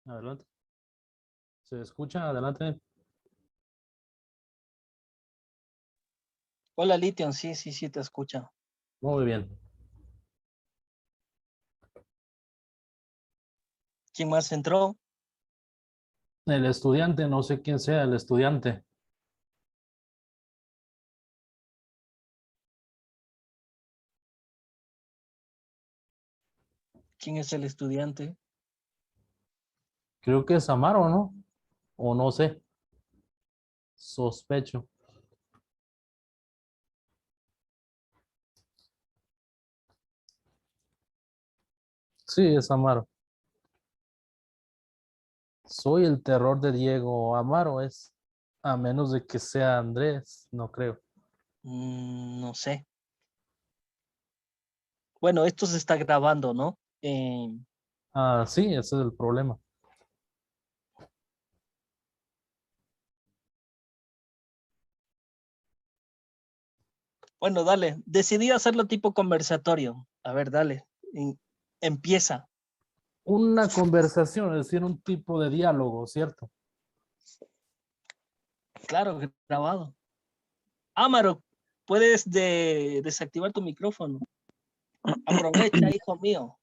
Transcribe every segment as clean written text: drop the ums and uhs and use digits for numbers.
Adelante. ¿Se escucha? Adelante. Hola, Lition, sí, te escucha. Muy bien. ¿Quién más entró? El estudiante, no sé quién sea el estudiante. ¿Quién es el estudiante? Creo que es Amaro, ¿no? O no sé. Sospecho. Sí, es Amaro. Soy el terror de Diego. Amaro es. A menos de que sea Andrés, no creo. No sé. Bueno, esto se está grabando, ¿no? Ah, sí, ese es el problema. Bueno, dale. Decidí hacerlo tipo conversatorio. A ver, dale. Empieza. Una conversación, es decir, un tipo de diálogo, ¿cierto? Claro, grabado. Amaro, puedes desactivar tu micrófono. Aprovecha, hijo mío.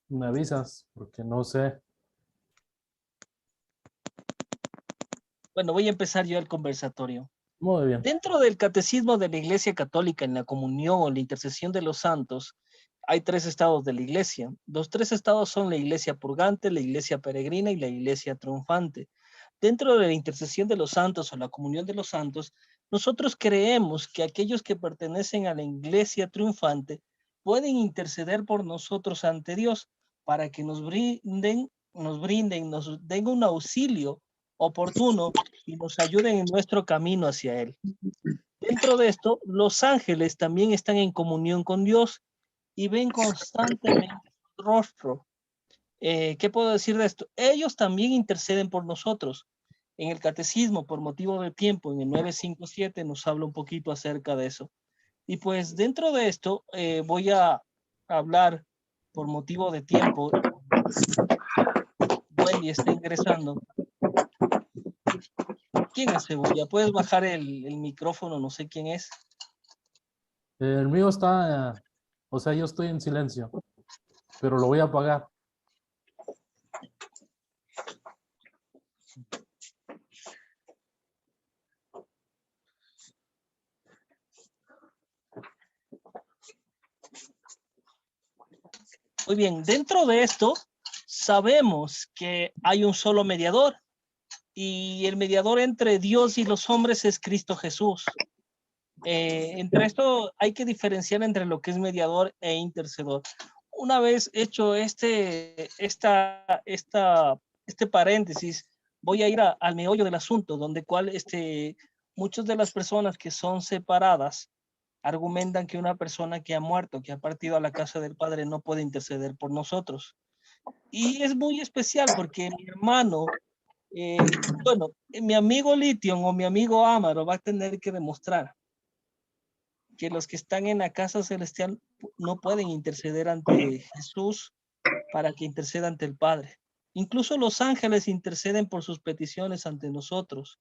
Me avisas, porque no sé. Bueno, voy a empezar yo el conversatorio. Muy bien. Dentro del catecismo de la Iglesia Católica, en la comunión o la intercesión de los santos, hay tres estados de la Iglesia. Los tres estados son la Iglesia purgante, la Iglesia peregrina y la Iglesia triunfante. Dentro de la intercesión de los santos o la comunión de los santos, nosotros creemos que aquellos que pertenecen a la Iglesia triunfante pueden interceder por nosotros ante Dios para que nos den un auxilio oportuno y nos ayuden en nuestro camino hacia Él. Dentro de esto, los ángeles también están en comunión con Dios y ven constantemente su rostro. ¿Qué puedo decir de esto? Ellos también interceden por nosotros. En el catecismo, por motivo de tiempo, en el 957 nos habla un poquito acerca de eso. Y pues dentro de esto voy a hablar por motivo de tiempo. Wendy está ingresando. ¿Quién es Cebolla? ¿Puedes bajar el micrófono? No sé quién es. El mío está, o sea, yo estoy en silencio, pero lo voy a apagar. Muy bien, dentro de esto sabemos que hay un solo mediador y el mediador entre Dios y los hombres es Cristo Jesús. Entre esto hay que diferenciar entre lo que es mediador e intercedor. Una vez hecho este paréntesis, voy a ir al meollo del asunto, donde cual muchas de las personas que son separadas argumentan que una persona que ha muerto, que ha partido a la casa del Padre, no puede interceder por nosotros. Y es muy especial porque mi hermano, mi amigo Lition o mi amigo Amaro va a tener que demostrar que los que están en la casa celestial no pueden interceder ante Jesús para que interceda ante el Padre. Incluso los ángeles interceden por sus peticiones ante nosotros.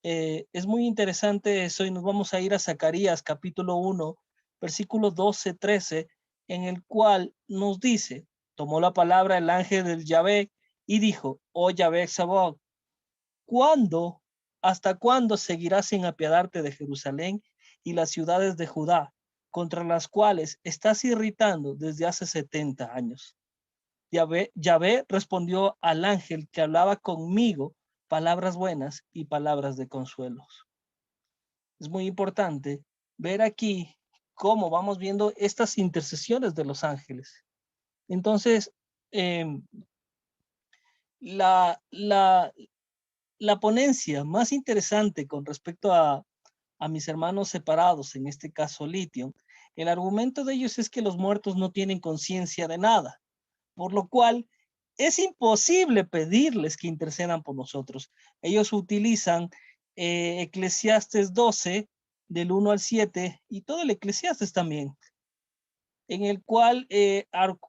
Es muy interesante eso y nos vamos a ir a Zacarías capítulo 1, versículo 12-13, en el cual nos dice, tomó la palabra el ángel del Yahvé y dijo, oh Yahvé Sabaoth, ¿cuándo, hasta cuándo seguirás sin apiadarte de Jerusalén y las ciudades de Judá, contra las cuales estás irritando desde hace 70 años? Yahvé respondió al ángel que hablaba conmigo palabras buenas y palabras de consuelo. Es muy importante ver aquí cómo vamos viendo estas intercesiones de los ángeles. Entonces, eh, la, la, la ponencia más interesante con respecto a mis hermanos separados, en este caso Litio, el argumento de ellos es que los muertos no tienen conciencia de nada, por lo cual es imposible pedirles que intercedan por nosotros. Ellos utilizan Eclesiastes 12, del 1 al 7, y todo el Eclesiastes también, en el cual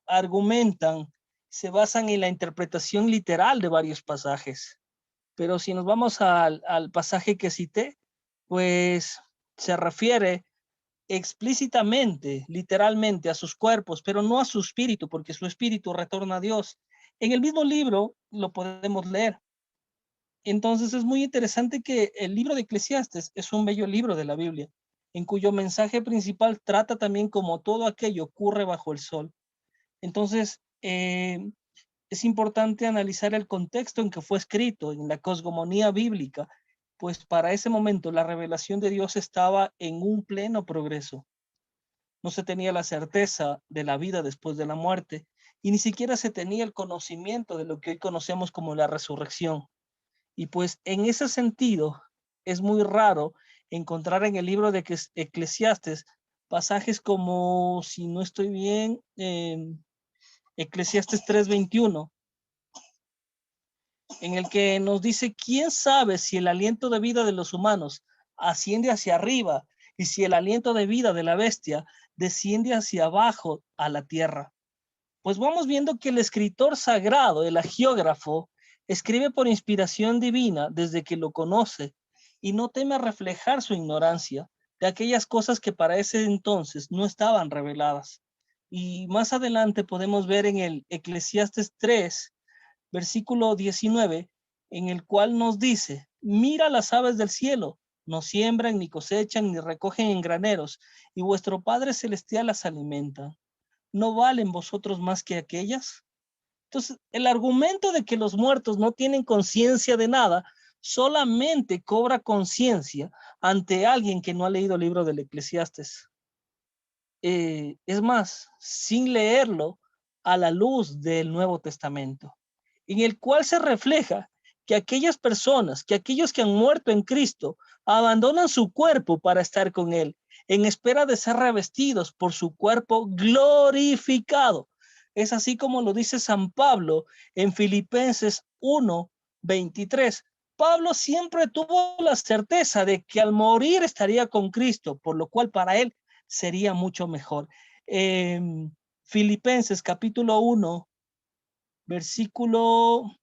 argumentan, se basan en la interpretación literal de varios pasajes. Pero si nos vamos al pasaje que cité, pues se refiere explícitamente, literalmente, a sus cuerpos, pero no a su espíritu, porque su espíritu retorna a Dios. En el mismo libro lo podemos leer. Entonces es muy interesante que el libro de Eclesiastes es un bello libro de la Biblia, en cuyo mensaje principal trata también como todo aquello ocurre bajo el sol. Entonces, es importante analizar el contexto en que fue escrito, en la cosmogonía bíblica, pues para ese momento la revelación de Dios estaba en un pleno progreso. No se tenía la certeza de la vida después de la muerte y ni siquiera se tenía el conocimiento de lo que hoy conocemos como la resurrección. Y pues en ese sentido es muy raro encontrar en el libro de Eclesiastes pasajes como, si no estoy bien, Eclesiastes 3:21, en el que nos dice, ¿quién sabe si el aliento de vida de los humanos asciende hacia arriba y si el aliento de vida de la bestia desciende hacia abajo a la tierra? Pues vamos viendo que el escritor sagrado, el agiógrafo, escribe por inspiración divina desde que lo conoce y no teme reflejar su ignorancia de aquellas cosas que para ese entonces no estaban reveladas. Y más adelante podemos ver en el Eclesiastes 3, versículo 19, en el cual nos dice, mira las aves del cielo, no siembran, ni cosechan, ni recogen en graneros, y vuestro Padre Celestial las alimenta. ¿No valen vosotros más que aquellas? Entonces, el argumento de que los muertos no tienen conciencia de nada solamente cobra conciencia ante alguien que no ha leído el libro del Eclesiastes. Es más, sin leerlo a la luz del Nuevo Testamento, en el cual se refleja que aquellas personas, que aquellos que han muerto en Cristo, abandonan su cuerpo para estar con Él, en espera de ser revestidos por su cuerpo glorificado. Es así como lo dice San Pablo en Filipenses 1:23. Pablo siempre tuvo la certeza de que al morir estaría con Cristo, por lo cual para él sería mucho mejor. Filipenses capítulo 1, versículo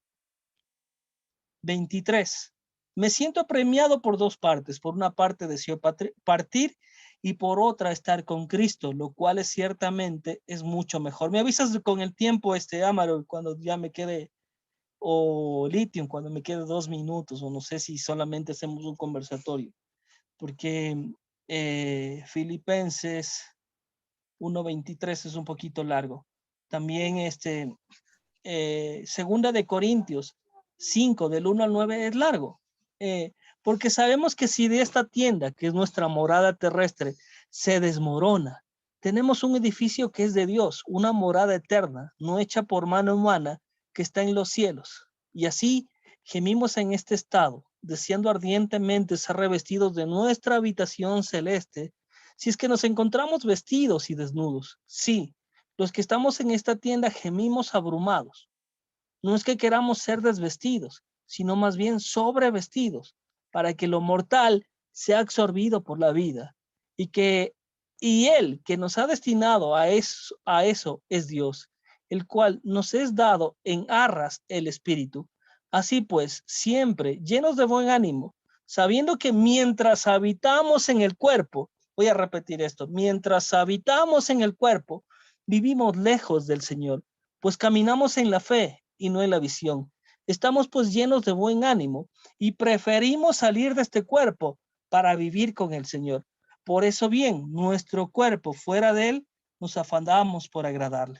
23. Me siento premiado por dos partes. Por una parte deseo partir y por otra estar con Cristo, lo cual ciertamente es mucho mejor. Me avisas con el tiempo, Amaro, cuando ya me quede, o Lithium, cuando me quede 2 minutos, o no sé si solamente hacemos un conversatorio, porque Filipenses 1:23 es un poquito largo. También segunda de Corintios 5 del 1 al 9 es largo, porque sabemos que si de esta tienda, que es nuestra morada terrestre, se desmorona, tenemos un edificio que es de Dios, una morada eterna, no hecha por mano humana, que está en los cielos. Y así gemimos en este estado, deseando ardientemente ser revestidos de nuestra habitación celeste, si es que nos encontramos vestidos y desnudos. Sí, los que estamos en esta tienda gemimos abrumados. No es que queramos ser desvestidos, sino más bien sobrevestidos, para que lo mortal sea absorbido por la vida. Y Él que nos ha destinado a eso es Dios, el cual nos es dado en arras el Espíritu. Así pues, siempre llenos de buen ánimo, sabiendo que mientras habitamos en el cuerpo, voy a repetir esto, mientras habitamos en el cuerpo, vivimos lejos del Señor, pues caminamos en la fe y no en la visión. Estamos pues llenos de buen ánimo y preferimos salir de este cuerpo para vivir con el Señor. Por eso bien, nuestro cuerpo fuera de él, nos afanamos por agradarle.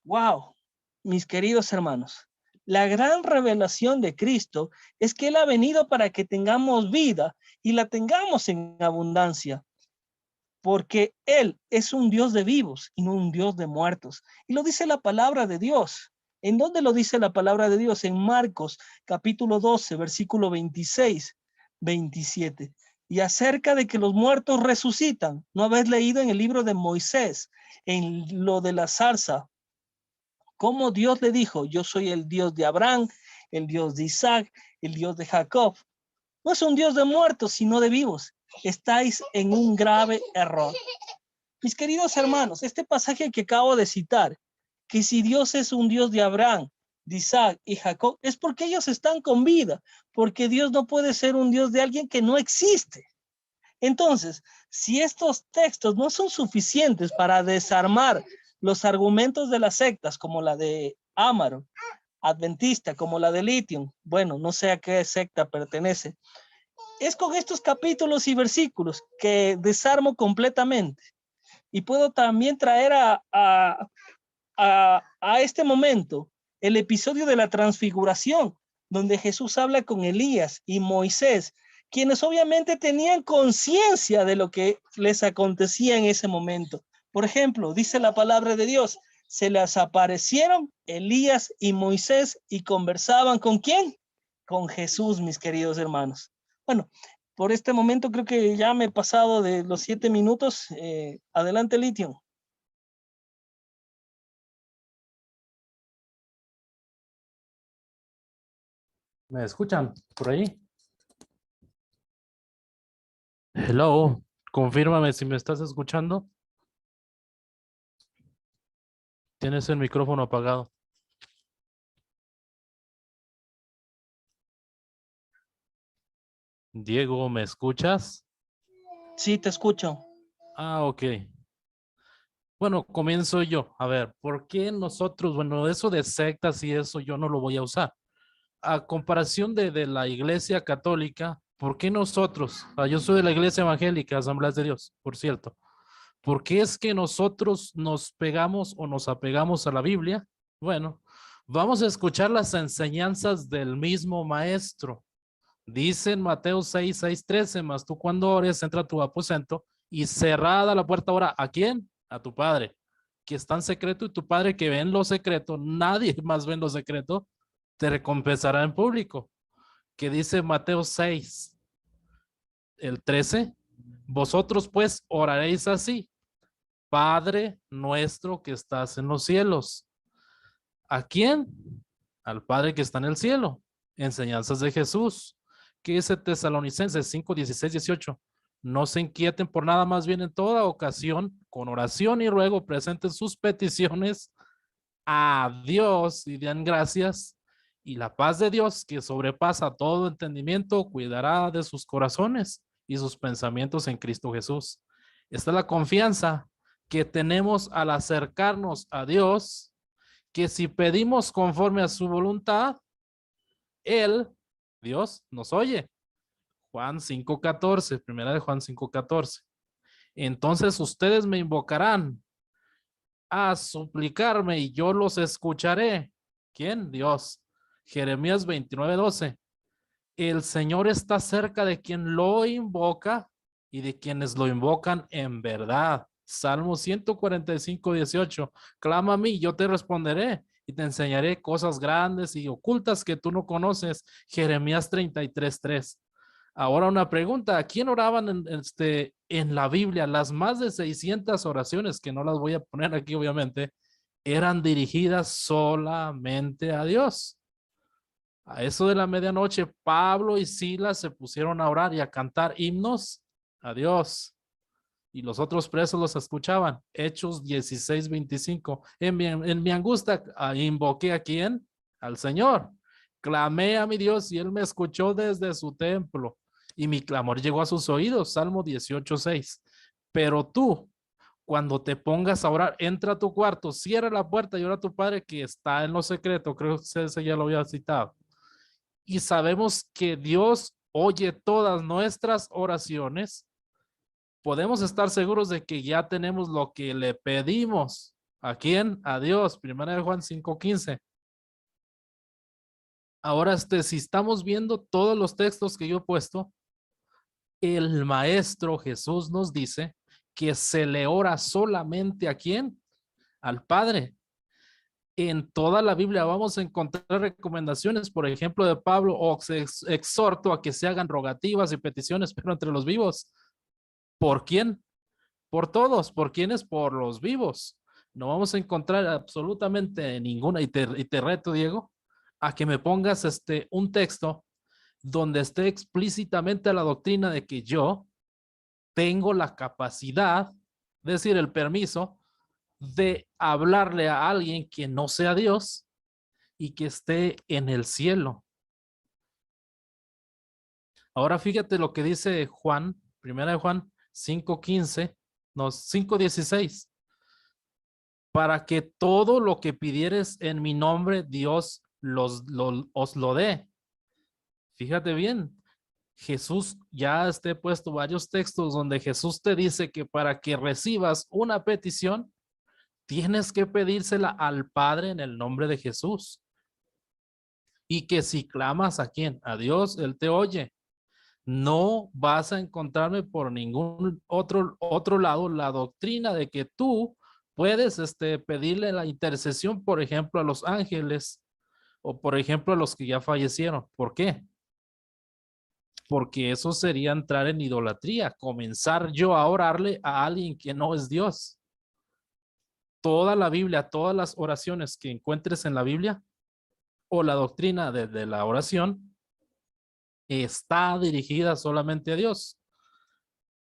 Wow, mis queridos hermanos, la gran revelación de Cristo es que Él ha venido para que tengamos vida y la tengamos en abundancia, porque Él es un Dios de vivos y no un Dios de muertos. Y lo dice la palabra de Dios. ¿En dónde lo dice la palabra de Dios? En Marcos capítulo 12, versículo 26, 27. Y acerca de que los muertos resucitan, ¿no habéis leído en el libro de Moisés, en lo de la zarza, cómo Dios le dijo, yo soy el Dios de Abraham, el Dios de Isaac, el Dios de Jacob? No es un Dios de muertos, sino de vivos. estáis en un grave error. Mis queridos hermanos, este pasaje que acabo de citar, que si Dios es un Dios de Abraham, de Isaac y Jacob, es porque ellos están con vida, porque Dios no puede ser un Dios de alguien que no existe. Entonces, si estos textos no son suficientes para desarmar los argumentos de las sectas, como la de Amaro, adventista, como la de Lithium, bueno, no sé a qué secta pertenece, es con estos capítulos y versículos que desarmo completamente. Y puedo también traer a este momento el episodio de la transfiguración, donde Jesús habla con Elías y Moisés, quienes obviamente tenían conciencia de lo que les acontecía en ese momento. Por ejemplo, dice la palabra de Dios, se les aparecieron Elías y Moisés y conversaban ¿con quién? Con Jesús, mis queridos hermanos. Bueno, por este momento creo que ya me he pasado de los 7 minutos. Adelante, Lithium. ¿Me escuchan por ahí? Hello, confírmame si me estás escuchando. Tienes el micrófono apagado. Diego, ¿me escuchas? Sí, te escucho. Ah, ok. Bueno, comienzo yo. A ver, ¿por qué nosotros, bueno, eso de sectas y eso yo no lo voy a usar? A comparación de la iglesia católica, ¿por qué nosotros? Yo soy de la iglesia evangélica, Asambleas de Dios, por cierto. ¿Por qué es que nosotros nos pegamos o nos apegamos a la Biblia? Bueno, vamos a escuchar las enseñanzas del mismo maestro. Dice en Mateo 6, 6, 13, mas tú cuando ores, entra a tu aposento y cerrada la puerta, ahora, ¿a quién? A tu padre, que está en secreto, y tu padre que ve en lo secreto, nadie más ve en lo secreto, te recompensará en público. Que dice Mateo 6, el 13, vosotros pues oraréis así, Padre nuestro que estás en los cielos. ¿A quién? Al Padre que está en el cielo. Enseñanzas de Jesús. ¿Qué dice Tesalonicenses 5, 16, 18? No se inquieten por nada, más bien en toda ocasión, con oración y ruego, presenten sus peticiones a Dios y den gracias. Y la paz de Dios, que sobrepasa todo entendimiento, cuidará de sus corazones y sus pensamientos en Cristo Jesús. Esta es la confianza que tenemos al acercarnos a Dios, que si pedimos conforme a su voluntad, Él, Dios, nos oye. Juan 5:14, primera de Juan 5:14. Entonces ustedes me invocarán a suplicarme y yo los escucharé. ¿Quién? Dios. Jeremías 29:12. El Señor está cerca de quien lo invoca y de quienes lo invocan en verdad. Salmo 145:18. Clama a mí, yo te responderé y te enseñaré cosas grandes y ocultas que tú no conoces. Jeremías 33:3. Ahora una pregunta, ¿a quién oraban en la Biblia? Las más de 600 oraciones, que no las voy a poner aquí obviamente, eran dirigidas solamente a Dios. A eso de la medianoche, Pablo y Silas se pusieron a orar y a cantar himnos a Dios. Y los otros presos los escuchaban. Hechos 16:25. En mi angustia invoqué a quién? Al Señor. Clamé a mi Dios y él me escuchó desde su templo. Y mi clamor llegó a sus oídos. Salmo 18:6. Pero tú, cuando te pongas a orar, entra a tu cuarto, cierra la puerta y ora a tu padre que está en lo secreto. Creo que ese ya lo había citado. Y sabemos que Dios oye todas nuestras oraciones. Podemos estar seguros de que ya tenemos lo que le pedimos. ¿A quién? A Dios. Primera de Juan 5:15. Ahora, si estamos viendo todos los textos que yo he puesto, el Maestro Jesús nos dice que se le ora solamente ¿a quién? Al Padre. En toda la Biblia vamos a encontrar recomendaciones, por ejemplo, de Pablo, o exhorto a que se hagan rogativas y peticiones, pero entre los vivos. ¿Por quién? Por todos. ¿Por quiénes? Por los vivos. No vamos a encontrar absolutamente ninguna, y te reto, Diego, a que me pongas un texto donde esté explícitamente la doctrina de que yo tengo la capacidad, es decir, el permiso de hablarle a alguien que no sea Dios y que esté en el cielo. Ahora fíjate lo que dice Juan, primera de Juan 5:15, no, 5:16. Para que todo lo que pidieres en mi nombre, Dios os lo dé. Fíjate bien, Jesús ya esté puesto varios textos donde Jesús te dice que para que recibas una petición, tienes que pedírsela al Padre en el nombre de Jesús. Y que si clamas a quién, a Dios, Él te oye. No vas a encontrarme por ningún otro lado la doctrina de que tú puedes pedirle la intercesión, por ejemplo, a los ángeles o por ejemplo a los que ya fallecieron. ¿Por qué? Porque eso sería entrar en idolatría, comenzar yo a orarle a alguien que no es Dios. Toda la Biblia, todas las oraciones que encuentres en la Biblia o la doctrina de la oración está dirigida solamente a Dios.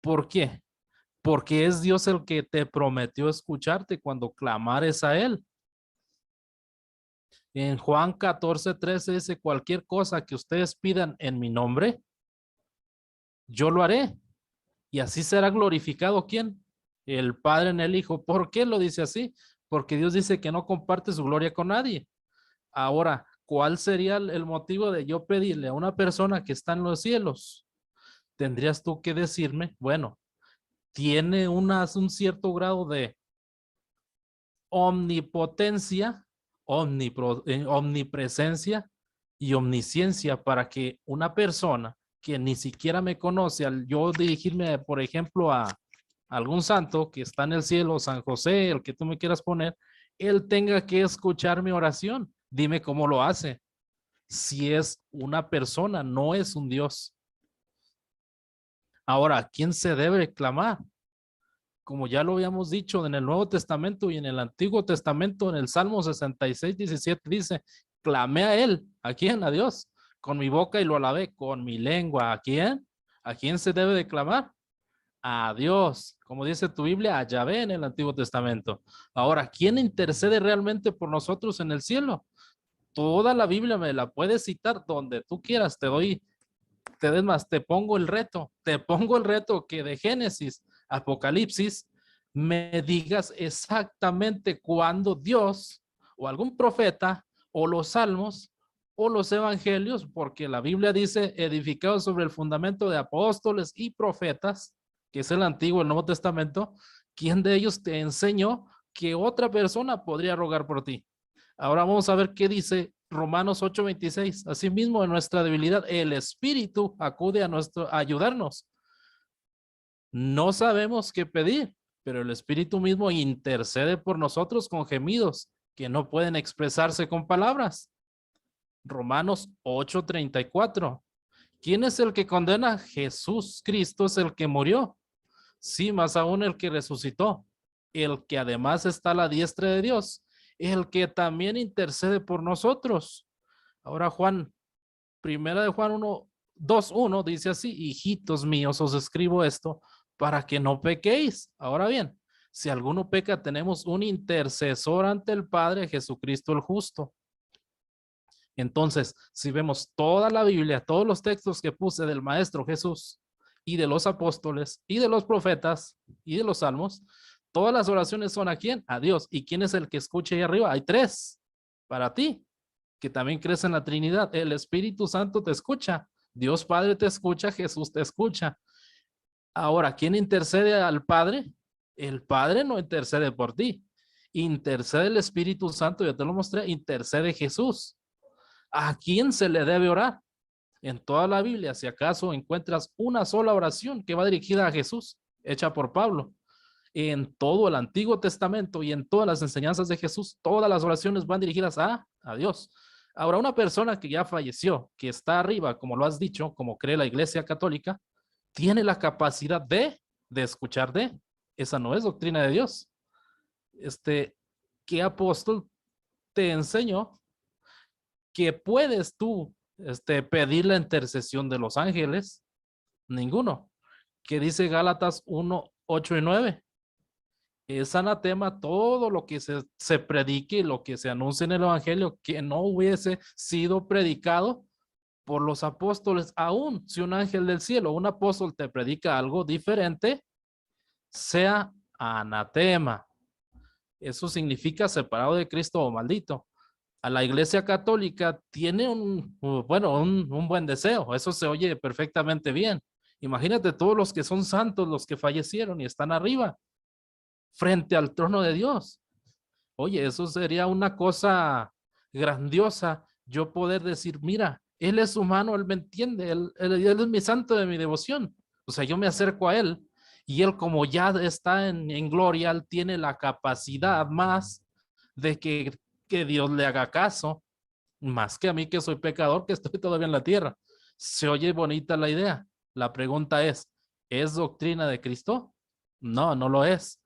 ¿Por qué? Porque es Dios el que te prometió escucharte cuando clamares a Él. En Juan 14:13 dice, cualquier cosa que ustedes pidan en mi nombre, yo lo haré. Y así será glorificado, ¿quién? El Padre en el Hijo. ¿Por qué lo dice así? Porque Dios dice que no comparte su gloria con nadie. Ahora, ¿cuál sería el motivo de yo pedirle a una persona que está en los cielos? Tendrías tú que decirme, bueno, tiene un cierto grado de omnipotencia, omnipresencia y omnisciencia para que una persona que ni siquiera me conoce, al yo dirigirme, por ejemplo, a algún santo que está en el cielo, San José, el que tú me quieras poner, él tenga que escuchar mi oración. Dime cómo lo hace. Si es una persona, no es un Dios. Ahora, ¿a quién se debe clamar? Como ya lo habíamos dicho en el Nuevo Testamento y en el Antiguo Testamento, en el Salmo 66:17 dice, clamé a él. ¿A quién? A Dios. Con mi boca y lo alabé, con mi lengua. ¿A quién? ¿A quién se debe de clamar? A Dios. Como dice tu Biblia, a Yahvé en el Antiguo Testamento. Ahora, ¿quién intercede realmente por nosotros en el cielo? Toda la Biblia me la puedes citar donde tú quieras. Te pongo el reto que de Génesis, Apocalipsis, me digas exactamente cuándo Dios o algún profeta o los salmos o los evangelios, porque la Biblia dice edificados sobre el fundamento de apóstoles y profetas, que es el Antiguo y el Nuevo Testamento, ¿quién de ellos te enseñó que otra persona podría rogar por ti? Ahora vamos a ver qué dice Romanos 8:26. Asimismo, en nuestra debilidad, el Espíritu acude a ayudarnos. No sabemos qué pedir, pero el Espíritu mismo intercede por nosotros con gemidos que no pueden expresarse con palabras. Romanos 8:34. ¿Quién es el que condena? Jesús Cristo es el que murió. Sí, más aún el que resucitó, el que además está a la diestra de Dios, el que también intercede por nosotros. Ahora primera de Juan 2:1 dice así, hijitos míos, os escribo esto para que no pequéis. Ahora bien, si alguno peca, tenemos un intercesor ante el Padre, Jesucristo el justo. Entonces, si vemos toda la Biblia, todos los textos que puse del Maestro Jesús y de los apóstoles y de los profetas y de los salmos, todas las oraciones son a quién? A Dios. ¿Y quién es el que escucha ahí arriba? Hay tres para ti, que también crees en la Trinidad. El Espíritu Santo te escucha, Dios Padre te escucha, Jesús te escucha. Ahora, ¿quién intercede al Padre? El Padre no intercede por ti. Intercede el Espíritu Santo, ya te lo mostré, intercede Jesús. ¿A quién se le debe orar? En toda la Biblia, si acaso encuentras una sola oración que va dirigida a Jesús, hecha por Pablo. En todo el Antiguo Testamento y en todas las enseñanzas de Jesús, todas las oraciones van dirigidas a Dios. Ahora, una persona que ya falleció, que está arriba, como lo has dicho, como cree la Iglesia Católica, tiene la capacidad de escuchar de. Esa no es doctrina de Dios. ¿Qué apóstol te enseñó que puedes tú pedir la intercesión de los ángeles? Ninguno. ¿Qué dice Gálatas 1, 8 y 9? Es anatema todo lo que se predique, lo que se anuncia en el evangelio, que no hubiese sido predicado por los apóstoles. Aún si un ángel del cielo, un apóstol te predica algo diferente, sea anatema. Eso significa separado de Cristo o maldito. A la Iglesia Católica tiene un buen deseo. Eso se oye perfectamente bien. Imagínate todos los que son santos, los que fallecieron y están arriba, frente al trono de Dios. Oye, eso sería una cosa grandiosa. Yo poder decir, mira, Él es humano, Él me entiende, él es mi santo de mi devoción. O sea, yo me acerco a Él y Él como ya está en gloria, Él tiene la capacidad más de que Dios le haga caso, más que a mí que soy pecador, que estoy todavía en la tierra. Se oye bonita la idea. La pregunta ¿es doctrina de Cristo? No, no lo es.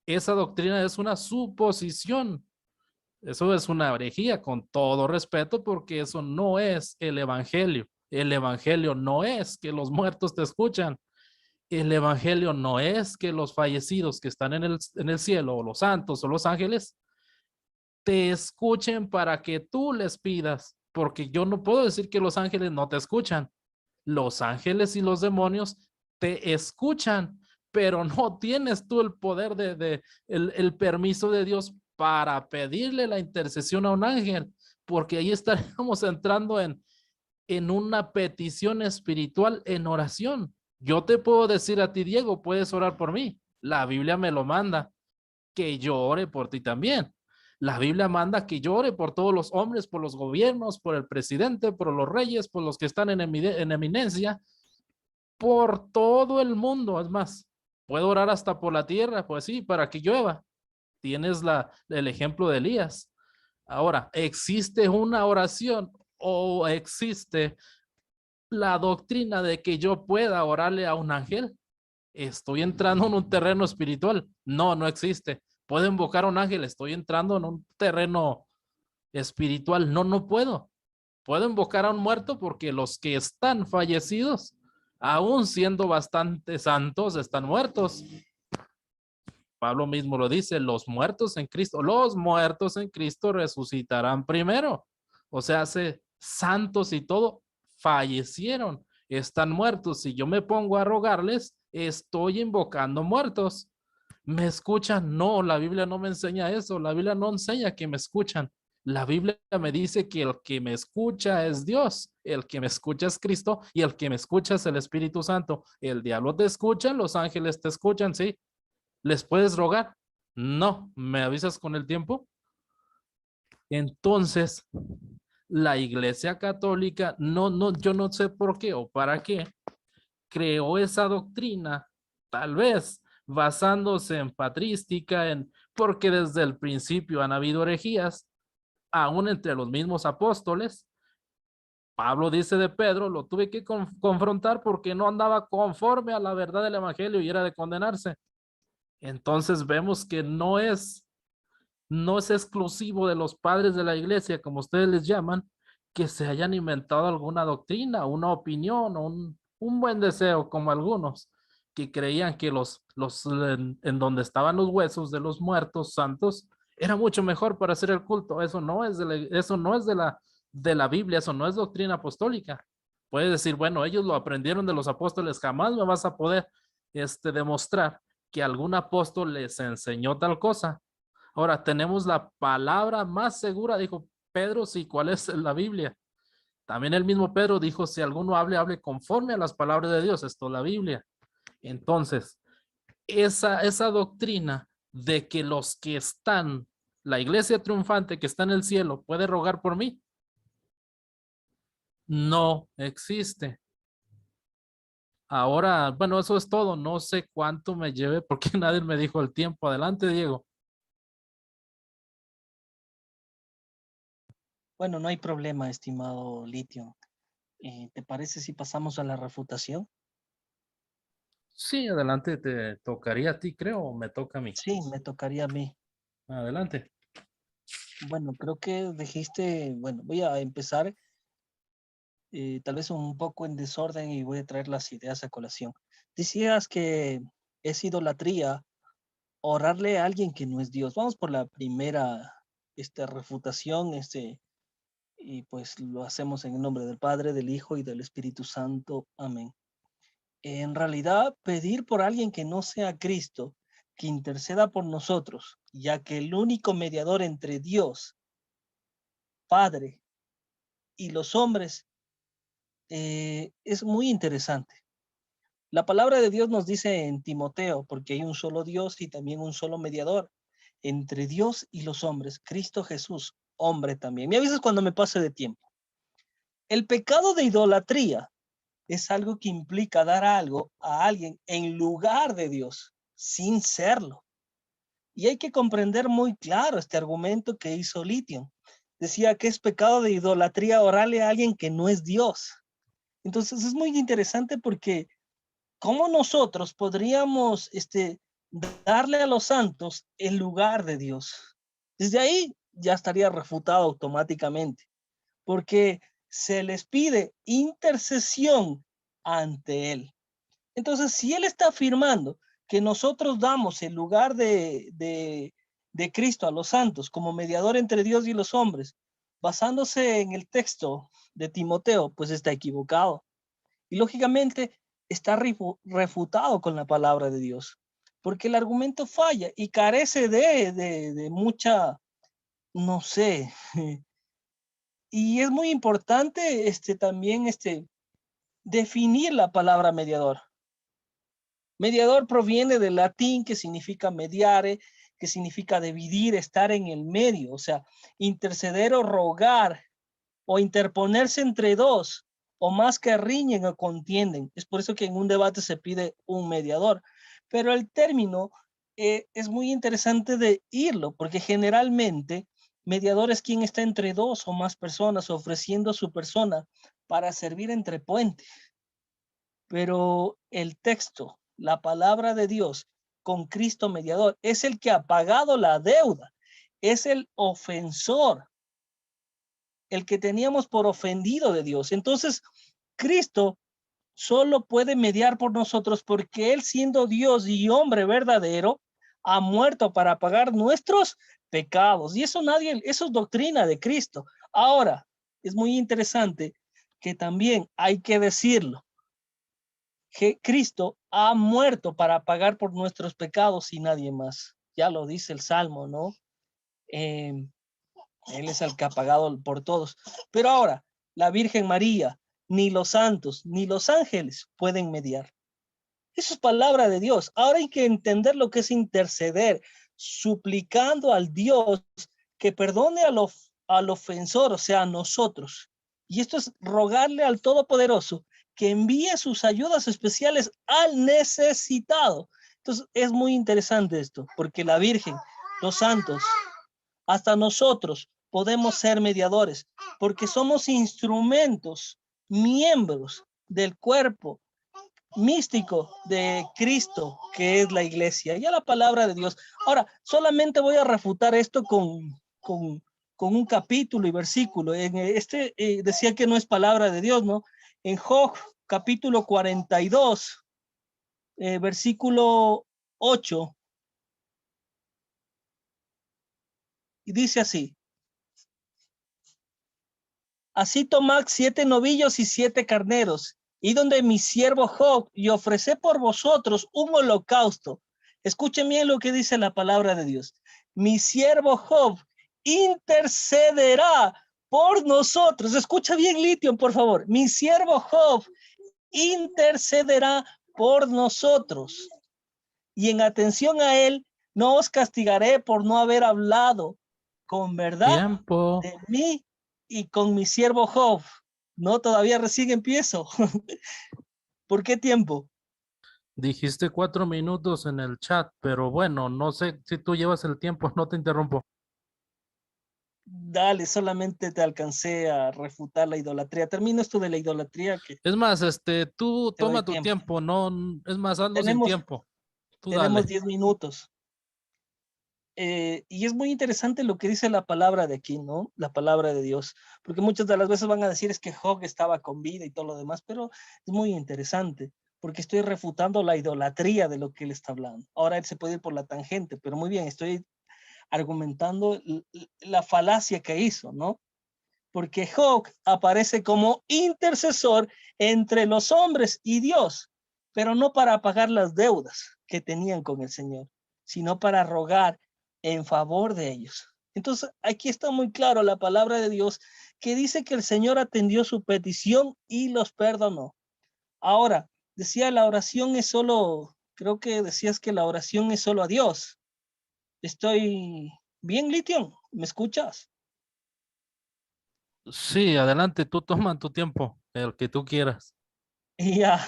Esa doctrina es una suposición. Eso es una herejía, con todo respeto, porque eso no es el evangelio. El evangelio no es que los muertos te escuchan. El evangelio no es que los fallecidos que están en el cielo, o los santos o los ángeles, te escuchen para que tú les pidas, porque yo no puedo decir que los ángeles no te escuchan. Los ángeles y los demonios te escuchan, pero no tienes tú el poder el permiso de Dios para pedirle la intercesión a un ángel, porque ahí estaríamos entrando en una petición espiritual en oración. Yo te puedo decir a ti, Diego, puedes orar por mí. La Biblia me lo manda, que yo ore por ti también. La Biblia manda que yo ore por todos los hombres, por los gobiernos, por el presidente, por los reyes, por los que están en eminencia, por todo el mundo. Es más, puedo orar hasta por la tierra, pues sí, para que llueva. Tienes el ejemplo de Elías. Ahora, ¿existe una oración o existe la doctrina de que yo pueda orarle a un ángel? Estoy entrando en un terreno espiritual. No, no existe. Puedo invocar a un ángel, estoy entrando en un terreno espiritual. No, no puedo. Puedo invocar a un muerto porque los que están fallecidos, aún siendo bastante santos, están muertos. Pablo mismo lo dice, los muertos en Cristo resucitarán primero. O sea, santos y todo fallecieron, están muertos. Si yo me pongo a rogarles, estoy invocando muertos. ¿Me escuchan? No, la Biblia no me enseña eso. La Biblia no enseña que me escuchan. La Biblia me dice que el que me escucha es Dios, el que me escucha es Cristo y el que me escucha es el Espíritu Santo. El diablo te escucha, los ángeles te escuchan, sí. ¿Les puedes rogar? No, ¿me avisas con el tiempo? Entonces, la Iglesia Católica, yo no sé por qué o para qué creó esa doctrina, tal vez basándose en patrística, porque desde el principio han habido herejías, aún entre los mismos apóstoles. Pablo dice de Pedro, lo tuve que confrontar porque no andaba conforme a la verdad del evangelio y era de condenarse. Entonces vemos que no es exclusivo de los padres de la iglesia, como ustedes les llaman, que se hayan inventado alguna doctrina, una opinión o un buen deseo, como algunos que creían que en donde estaban los huesos de los muertos santos era mucho mejor para hacer el culto. Eso no es eso no es de la Biblia, eso no es doctrina apostólica. Puedes decir, bueno, ellos lo aprendieron de los apóstoles, jamás me vas a poder demostrar que algún apóstol les enseñó tal cosa. Ahora tenemos la palabra más segura, dijo Pedro, sí, ¿cuál es la Biblia? También el mismo Pedro dijo, si alguno hable conforme a las palabras de Dios, esto es la Biblia. Entonces, esa doctrina de que los que están, la iglesia triunfante que está en el cielo, puede rogar por mí, no existe. Ahora, bueno, eso es todo. No sé cuánto me lleve porque nadie me dijo el tiempo. Adelante, Diego. Bueno, no hay problema, estimado Litio. ¿Te parece si pasamos a la refutación? Sí, adelante, te tocaría a ti, creo, o me toca a mí. Sí, me tocaría a mí. Adelante. Bueno, creo que dijiste, bueno, voy a empezar tal vez un poco en desorden y voy a traer las ideas a colación. Decías que es idolatría orarle a alguien que no es Dios. Vamos por la primera refutación, y pues lo hacemos en el nombre del Padre, del Hijo y del Espíritu Santo. Amén. En realidad, pedir por alguien que no sea Cristo, que interceda por nosotros, ya que el único mediador entre Dios, Padre y los hombres, es muy interesante. La palabra de Dios nos dice en Timoteo, porque hay un solo Dios y también un solo mediador entre Dios y los hombres, Cristo Jesús, hombre también. Me avisas cuando me pase de tiempo. El pecado de idolatría es algo que implica dar algo a alguien en lugar de Dios, sin serlo. Y hay que comprender muy claro este argumento que hizo Lithium. Decía que es pecado de idolatría orarle a alguien que no es Dios. Entonces es muy interesante porque ¿cómo nosotros podríamos darle a los santos el lugar de Dios? Desde ahí ya estaría refutado automáticamente, porque se les pide intercesión ante Él. Entonces, si Él está afirmando que nosotros damos el lugar de Cristo a los santos como mediador entre Dios y los hombres, basándose en el texto de Timoteo, pues está equivocado. Y lógicamente está refutado con la palabra de Dios, porque el argumento falla y carece de mucha, no sé. Y es muy importante también definir la palabra mediador. Mediador proviene del latín que significa mediare, que significa dividir, estar en el medio, o sea, interceder o rogar o interponerse entre dos o más que riñen o contienden. Es por eso que en un debate se pide un mediador. Pero el término es muy interesante de irlo, porque generalmente mediador es quien está entre dos o más personas ofreciendo su persona para servir entre puentes. Pero el texto, la palabra de Dios con Cristo mediador, es el que ha pagado la deuda, es el ofensor, el que teníamos por ofendido de Dios. Entonces, Cristo solo puede mediar por nosotros porque Él, siendo Dios y hombre verdadero, ha muerto para pagar nuestros pecados. Y eso eso es doctrina de Cristo. Ahora, es muy interesante que también hay que decirlo, que Cristo ha muerto para pagar por nuestros pecados y nadie más. Ya lo dice el Salmo, ¿no? Él es el que ha pagado por todos. Pero ahora, la Virgen María, ni los santos, ni los ángeles pueden mediar. Eso es palabra de Dios. Ahora hay que entender lo que es interceder, suplicando al Dios que perdone al ofensor, o sea, a nosotros. Y esto es rogarle al Todopoderoso que envíe sus ayudas especiales al necesitado. Entonces, es muy interesante esto, porque la Virgen, los santos, hasta nosotros podemos ser mediadores, porque somos instrumentos, miembros del cuerpo místico de Cristo, que es la iglesia, ya la palabra de Dios. Ahora, solamente voy a refutar esto con un capítulo y versículo. En decía que no es palabra de Dios, ¿no? En Job, capítulo 42, versículo 8, y dice así: así tomad 7 novillos y 7 carneros, y donde mi siervo Job, y ofrecé por vosotros un holocausto. Escuchen bien lo que dice la palabra de Dios. Mi siervo Job intercederá por nosotros. Escucha bien, Lithium, por favor. Mi siervo Job intercederá por nosotros. Y en atención a él, no os castigaré por no haber hablado con verdad Tiempo. de mí y con mi siervo Job. No, todavía recién empiezo. ¿Por qué tiempo? Dijiste 4 minutos en el chat, pero bueno, no sé si tú llevas el tiempo, no te interrumpo. Dale, solamente te alcancé a refutar la idolatría. Termino esto de la idolatría que Es más, tú te doy toma tu tiempo. tiempo, no, es más, hazlo sin Tenemos, tiempo. Tú tenemos dale. 10 minutos. Y es muy interesante lo que dice la palabra de aquí, ¿no? La palabra de Dios, porque muchas de las veces van a decir es que Job estaba con vida y todo lo demás, pero es muy interesante. porque estoy refutando la idolatría de lo que él está hablando. Ahora él se puede ir por la tangente, pero muy bien, estoy argumentando la falacia que hizo, ¿no? Porque Job aparece como intercesor entre los hombres y Dios, pero no para pagar las deudas que tenían con el Señor, sino para rogar en favor de ellos. Entonces, aquí está muy claro la palabra de Dios que dice que el Señor atendió su petición y los perdonó. Ahora, decía la oración es solo, creo que decías que la oración es solo a Dios. Estoy bien, Lition, ¿me escuchas? Sí, adelante, tú toma tu tiempo, el que tú quieras. Y ya,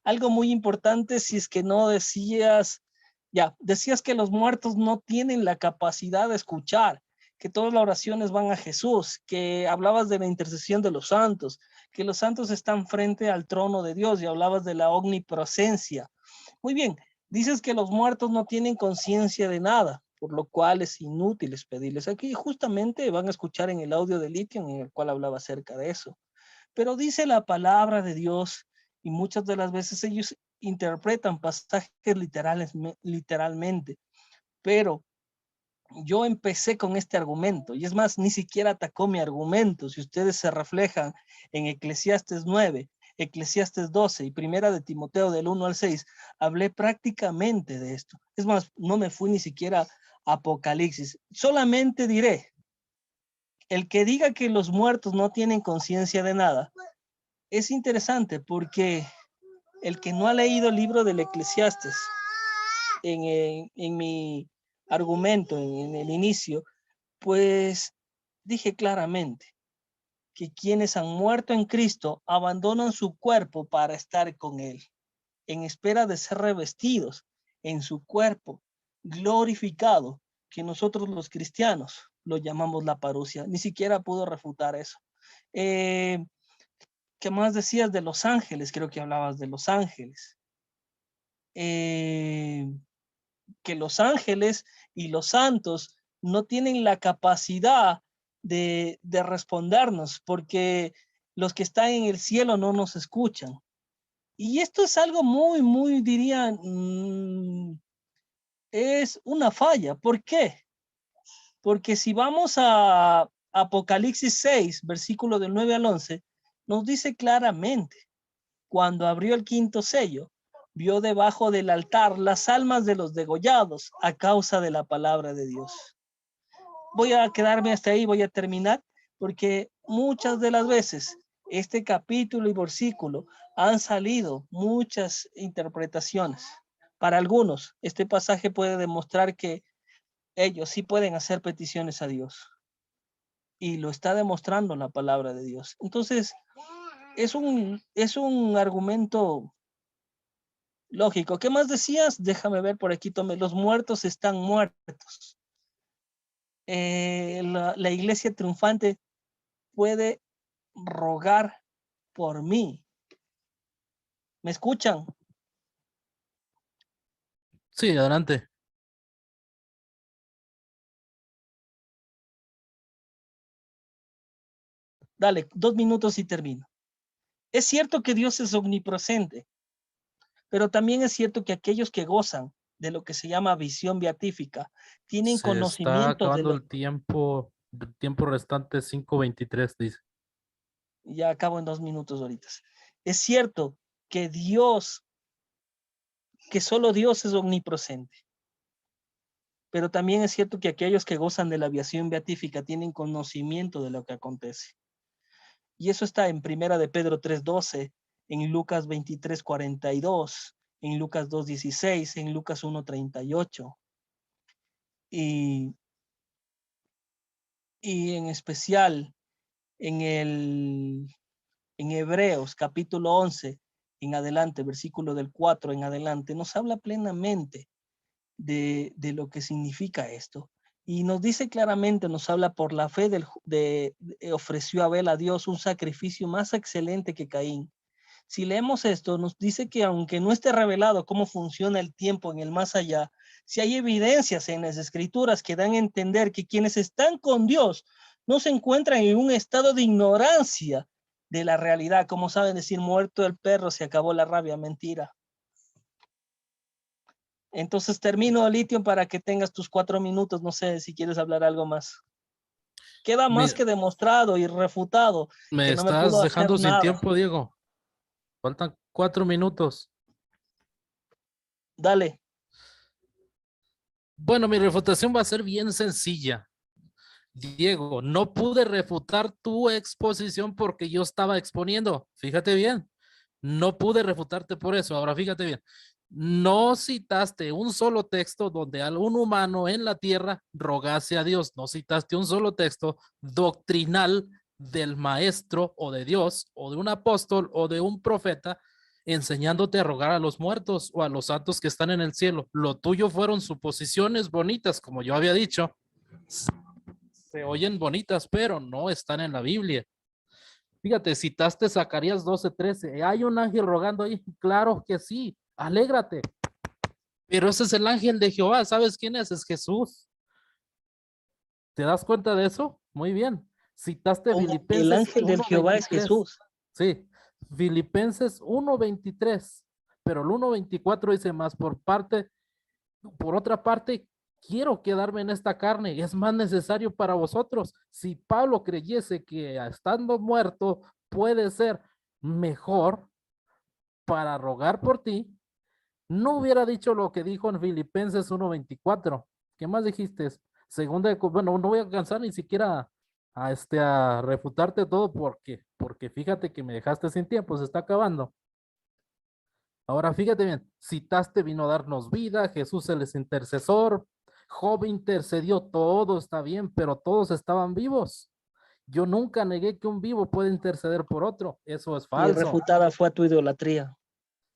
algo muy importante, si es que no decías, ya, decías que los muertos no tienen la capacidad de escuchar, que todas las oraciones van a Jesús, que hablabas de la intercesión de los santos, que los santos están frente al trono de Dios y hablabas de la omnipresencia. Muy bien, dices que los muertos no tienen conciencia de nada, por lo cual es inútil pedirles. Aquí justamente van a escuchar en el audio de Lithium en el cual hablaba acerca de eso. Pero dice la palabra de Dios y muchas de las veces ellos interpretan pasajes literalmente, pero yo empecé con este argumento y es más, ni siquiera atacó mi argumento. Si ustedes se reflejan en Eclesiastes 9, Eclesiastes 12 y Primera de Timoteo del 1 al 6, hablé prácticamente de esto. Es más, no me fui ni siquiera a Apocalipsis. Solamente diré, el que diga que los muertos no tienen conciencia de nada, es interesante porque el que no ha leído el libro del Eclesiastes, en mi argumento, en el inicio, pues dije claramente que quienes han muerto en Cristo abandonan su cuerpo para estar con Él, en espera de ser revestidos en su cuerpo glorificado, que nosotros los cristianos lo llamamos la parusia. Ni siquiera pudo refutar eso. ¿Qué más decías de los ángeles? Creo que hablabas de los ángeles. Que los ángeles y los santos no tienen la capacidad de respondernos porque los que están en el cielo no nos escuchan. Y esto es algo muy, diría, es una falla. ¿Por qué? Porque si vamos a Apocalipsis 6, versículo del 9 al 11, nos dice claramente, cuando abrió el quinto sello, vio debajo del altar las almas de los degollados a causa de la palabra de Dios. Voy a quedarme hasta ahí, voy a terminar, porque muchas de las veces este capítulo y versículo han salido muchas interpretaciones. Para algunos, este pasaje puede demostrar que ellos sí pueden hacer peticiones a Dios. Y lo está demostrando la palabra de Dios. Entonces, es un argumento lógico. ¿Qué más decías? Déjame ver por aquí, tome. Los muertos están muertos. La iglesia triunfante puede rogar por mí. ¿Me escuchan? Sí, adelante. Dale, 2 minutos y termino. Es cierto que Dios es omnipresente, pero también es cierto que aquellos que gozan de lo que se llama visión beatífica tienen Se está conocimiento de acabando lo. el tiempo restante 5:23, dice. Ya acabo en 2 minutos ahorita. Es cierto que Dios, que solo Dios es omnipresente, pero también es cierto que aquellos que gozan de la visión beatífica tienen conocimiento de lo que acontece. Y eso está en Primera de Pedro 3:12, en Lucas 23:42, en Lucas 2:16, en Lucas 1:38. Y, y en especial en Hebreos capítulo 11 en adelante, versículo del 4 en adelante, nos habla plenamente de lo que significa esto. Y nos dice claramente, nos habla por la fe ofreció Abel a Dios un sacrificio más excelente que Caín. Si leemos esto, nos dice que aunque no esté revelado cómo funciona el tiempo en el más allá, si hay evidencias en las escrituras que dan a entender que quienes están con Dios no se encuentran en un estado de ignorancia de la realidad. Como saben decir, muerto el perro, se acabó la rabia, mentira. Entonces termino, Lithium, para que tengas tus 4 minutos. No sé si quieres hablar algo más. Queda más que demostrado y refutado Me que no me estás pudo hacer dejando sin nada. tiempo, Diego. Faltan 4 minutos. Dale. Bueno, mi refutación va a ser bien sencilla. Diego, no pude refutar tu exposición porque yo estaba exponiendo. Fíjate bien, no pude refutarte por eso. Ahora fíjate bien, no citaste un solo texto donde algún humano en la tierra rogase a Dios. No citaste un solo texto doctrinal del maestro o de Dios o de un apóstol o de un profeta enseñándote a rogar a los muertos o a los santos que están en el cielo. Lo tuyo fueron suposiciones bonitas, como yo había dicho. Se oyen bonitas, pero no están en la Biblia. Fíjate, citaste Zacarías 12:13. ¿Hay un ángel rogando ahí? Claro que sí. Alégrate. Pero ese es el ángel de Jehová. ¿Sabes quién es? Es Jesús. ¿Te das cuenta de eso? Muy bien. Citaste Como el Filipenses ángel del Jehová es 1:23. Jesús. Sí, Filipenses 1:23. Pero el 1:24 dice más por otra parte, quiero quedarme en esta carne, es más necesario para vosotros. Si Pablo creyese que estando muerto puede ser mejor para rogar por ti, no hubiera dicho lo que dijo en Filipenses 1:24. ¿Qué más dijiste? Segunda de, bueno, no voy a alcanzar ni siquiera a refutarte todo porque fíjate que me dejaste sin tiempo, se está acabando. Ahora fíjate bien, citaste vino a darnos vida, Jesús el intercesor, Job intercedió, todo está bien, pero todos estaban vivos. Yo nunca negué que un vivo puede interceder por otro, eso es Y falso. refutada fue tu idolatría.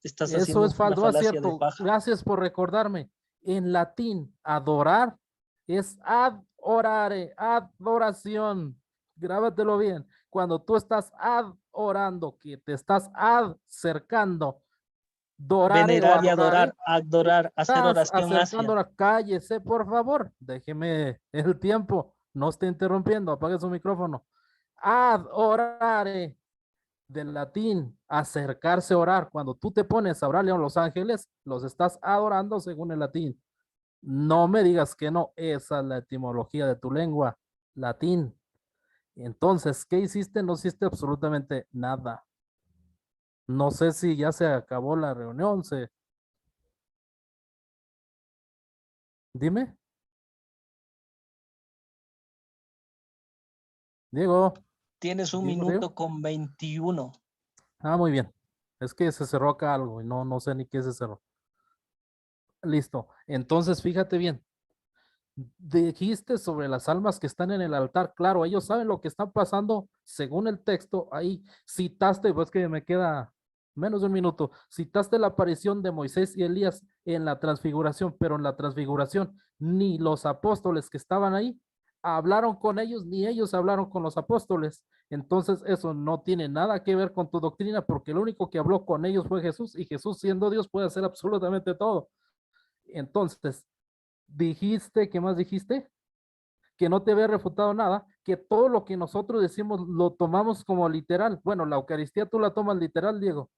Estás Eso haciendo es una falso, es falacia de cierto. paja. Gracias por recordarme. En latín, adorar es adorare, adoración. Grábatelo bien. Cuando tú estás adorando, que te estás acercando, dorare o Venerar y adorare, adorar, hacer estás oración acercando hacia. a la cállese, por favor. Déjeme el tiempo. No esté interrumpiendo. Apague su micrófono. Adorare del latín, acercarse a orar. Cuando tú te pones a orarle a los ángeles, los estás adorando según el latín. No me digas que no, esa es la etimología de tu lengua, latín. Entonces, ¿qué hiciste? No hiciste absolutamente nada. No sé si ya se acabó la reunión, dime. Diego, Tienes un Diego, Diego. minuto con 21. Ah, muy bien. Es que se cerró acá algo y no sé ni qué se cerró. Listo. Entonces, fíjate bien. Dijiste sobre las almas que están en el altar. Claro, ellos saben lo que está pasando según el texto. Ahí citaste, pues que me queda menos de un minuto. Citaste la aparición de Moisés y Elías en la transfiguración, pero en la transfiguración ni los apóstoles que estaban ahí hablaron con ellos, ni ellos hablaron con los apóstoles. Entonces eso no tiene nada que ver con tu doctrina, porque el único que habló con ellos fue Jesús, y Jesús, siendo Dios, puede hacer absolutamente todo. Entonces, dijiste, ¿qué más dijiste? Que no te había refutado nada, que todo lo que nosotros decimos lo tomamos como literal. Bueno, la Eucaristía tú la tomas literal, Diego.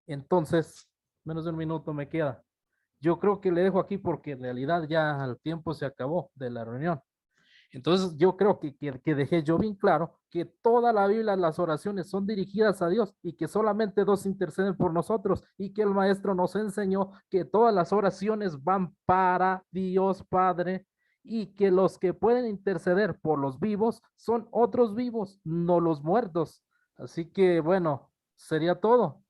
Entonces, menos de un minuto me queda. Yo creo que le dejo aquí porque en realidad ya el tiempo se acabó de la reunión. Entonces, yo creo que dejé yo bien claro que toda la Biblia, las oraciones son dirigidas a Dios y que solamente dos interceden por nosotros y que el maestro nos enseñó que todas las oraciones van para Dios Padre y que los que pueden interceder por los vivos son otros vivos, no los muertos. Así que, bueno, sería todo.